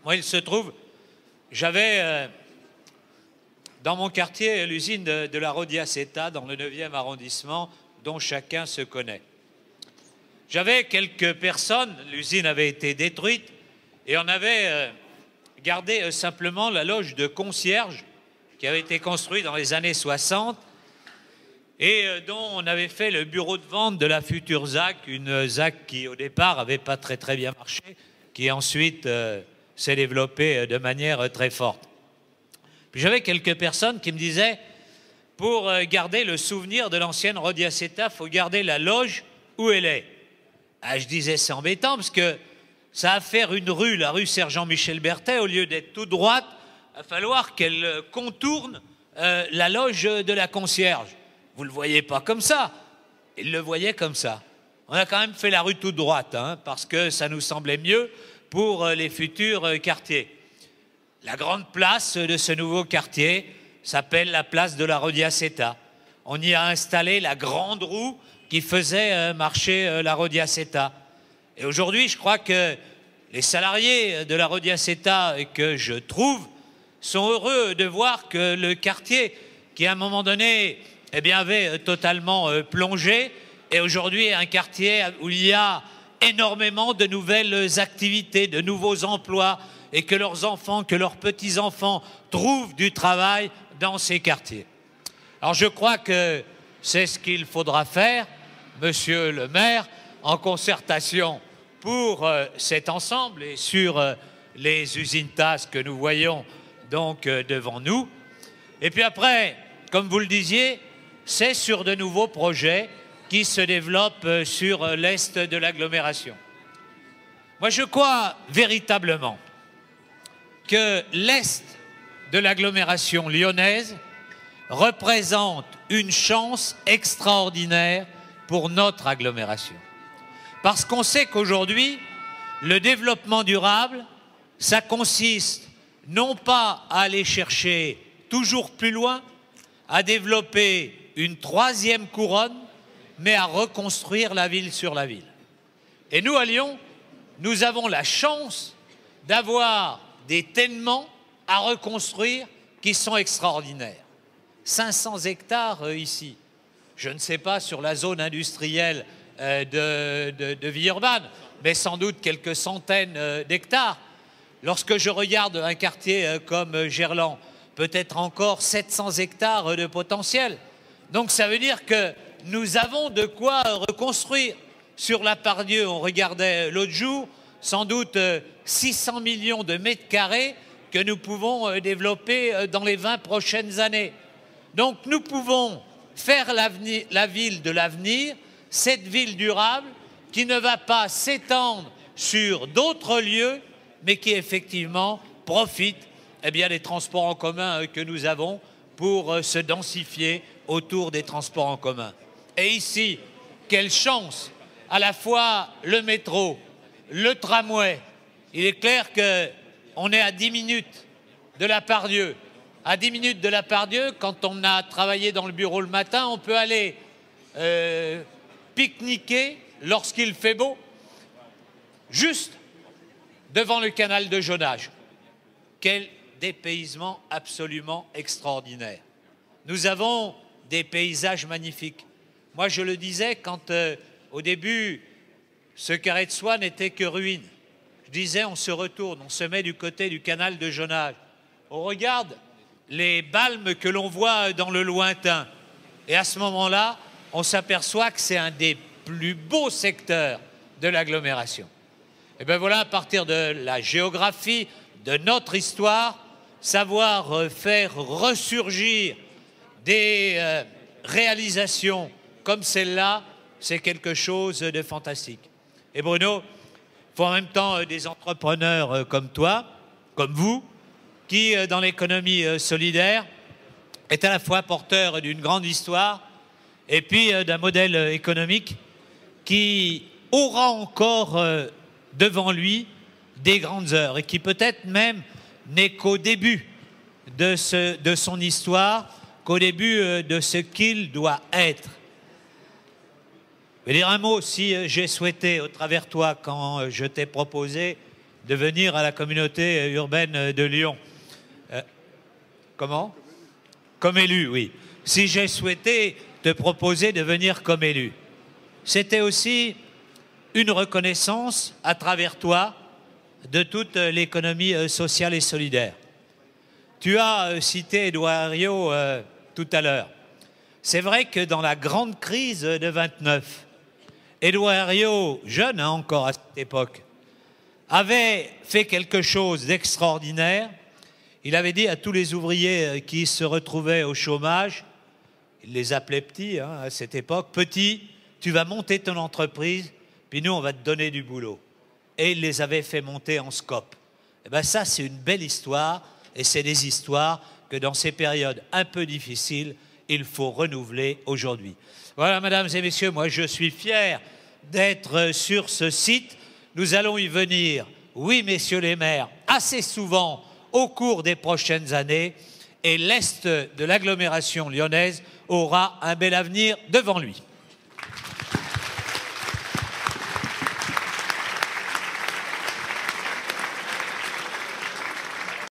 Moi, il se trouve, j'avais dans mon quartier l'usine de la Rodiaceta dans le 9e arrondissement, dont chacun se connaît. J'avais quelques personnes, l'usine avait été détruite, et on avait gardé simplement la loge de concierge qui avait été construite dans les années 60 et dont on avait fait le bureau de vente de la future ZAC, une ZAC qui au départ n'avait pas très bien marché, qui ensuite s'est développée de manière très forte. Puis j'avais quelques personnes qui me disaient, pour garder le souvenir de l'ancienne Rodiaceta, il faut garder la loge où elle est. Ah, je disais, c'est embêtant parce que ça va faire une rue, la rue Sergent-Michel Berthet, au lieu d'être tout droite, il va falloir qu'elle contourne la loge de la concierge. Vous ne le voyez pas comme ça. Ils le voyaient comme ça. On a quand même fait la rue toute droite, hein, parce que ça nous semblait mieux pour les futurs quartiers. La grande place de ce nouveau quartier s'appelle la place de la Rodiaceta. On y a installé la grande roue qui faisait marcher la Rodiaceta. Et aujourd'hui, je crois que les salariés de la Rodiaceta que je trouve sont heureux de voir que le quartier, qui à un moment donné eh bien, avait totalement plongé, est aujourd'hui un quartier où il y a énormément de nouvelles activités, de nouveaux emplois, et que leurs enfants, que leurs petits-enfants trouvent du travail dans ces quartiers. Alors je crois que c'est ce qu'il faudra faire, Monsieur le maire, en concertation pour cet ensemble et sur les usines TAS que nous voyons donc devant nous. Et puis après, comme vous le disiez, c'est sur de nouveaux projets qui se développent sur l'est de l'agglomération. Moi, je crois véritablement que l'est de l'agglomération lyonnaise représente une chance extraordinaire pour notre agglomération. Parce qu'on sait qu'aujourd'hui, le développement durable, ça consiste non pas à aller chercher toujours plus loin, à développer une troisième couronne, mais à reconstruire la ville sur la ville. Et nous, à Lyon, nous avons la chance d'avoir des ténements à reconstruire qui sont extraordinaires. 500 hectares ici. Je ne sais pas sur la zone industrielle de Villeurbanne, mais sans doute quelques centaines d'hectares. Lorsque je regarde un quartier comme Gerland, peut-être encore 700 hectares de potentiel. Donc ça veut dire que nous avons de quoi reconstruire. Sur la Pardieu, on regardait l'autre jour, sans doute 600 millions de mètres carrés que nous pouvons développer dans les 20 prochaines années. Donc nous pouvons faire la ville de l'avenir, cette ville durable qui ne va pas s'étendre sur d'autres lieux, mais qui effectivement profite eh bien, des transports en commun que nous avons pour se densifier autour des transports en commun. Et ici, quelle chance! À la fois le métro, le tramway. Il est clair qu'on est à 10 minutes de la Pardieu. À 10 minutes de la Pardieu, quand on a travaillé dans le bureau le matin, on peut aller pique-niquer lorsqu'il fait beau, juste devant le canal de Jonage. Quel dépaysement absolument extraordinaire. Nous avons des paysages magnifiques. Moi, je le disais quand, au début, ce carré de soie n'était que ruine. Je disais, on se retourne, on se met du côté du canal de Jonage. On regarde les balmes que l'on voit dans le lointain. Et à ce moment-là, on s'aperçoit que c'est un des plus beaux secteurs de l'agglomération. Et bien voilà, à partir de la géographie, de notre histoire, savoir faire ressurgir des réalisations comme celle-là, c'est quelque chose de fantastique. Et Bruno, il faut en même temps des entrepreneurs comme toi, comme vous, qui, dans l'économie solidaire, est à la fois porteur d'une grande histoire et puis d'un modèle économique qui aura encore devant lui des grandes heures et qui peut-être même n'est qu'au début de son histoire, qu'au début de ce qu'il doit être. Je vais dire un mot, si j'ai souhaité, au travers de toi, quand je t'ai proposé de venir à la communauté urbaine de Lyon. Comment? Comme élu, oui. Si j'ai souhaité te proposer de venir comme élu, c'était aussi une reconnaissance à travers toi de toute l'économie sociale et solidaire. Tu as cité Édouard Herriot tout à l'heure. C'est vrai que dans la grande crise de 29, Édouard Herriot, jeune encore à cette époque, avait fait quelque chose d'extraordinaire. Il avait dit à tous les ouvriers qui se retrouvaient au chômage, il les appelait petits à cette époque, petit, tu vas monter ton entreprise, puis nous on va te donner du boulot. Et il les avait fait monter en scope. Et bien ça c'est une belle histoire, et c'est des histoires que dans ces périodes un peu difficiles, il faut renouveler aujourd'hui. Voilà, mesdames et messieurs, moi je suis fier d'être sur ce site. Nous allons y venir, oui, messieurs les maires, assez souvent au cours des prochaines années, et l'Est de l'agglomération lyonnaise aura un bel avenir devant lui.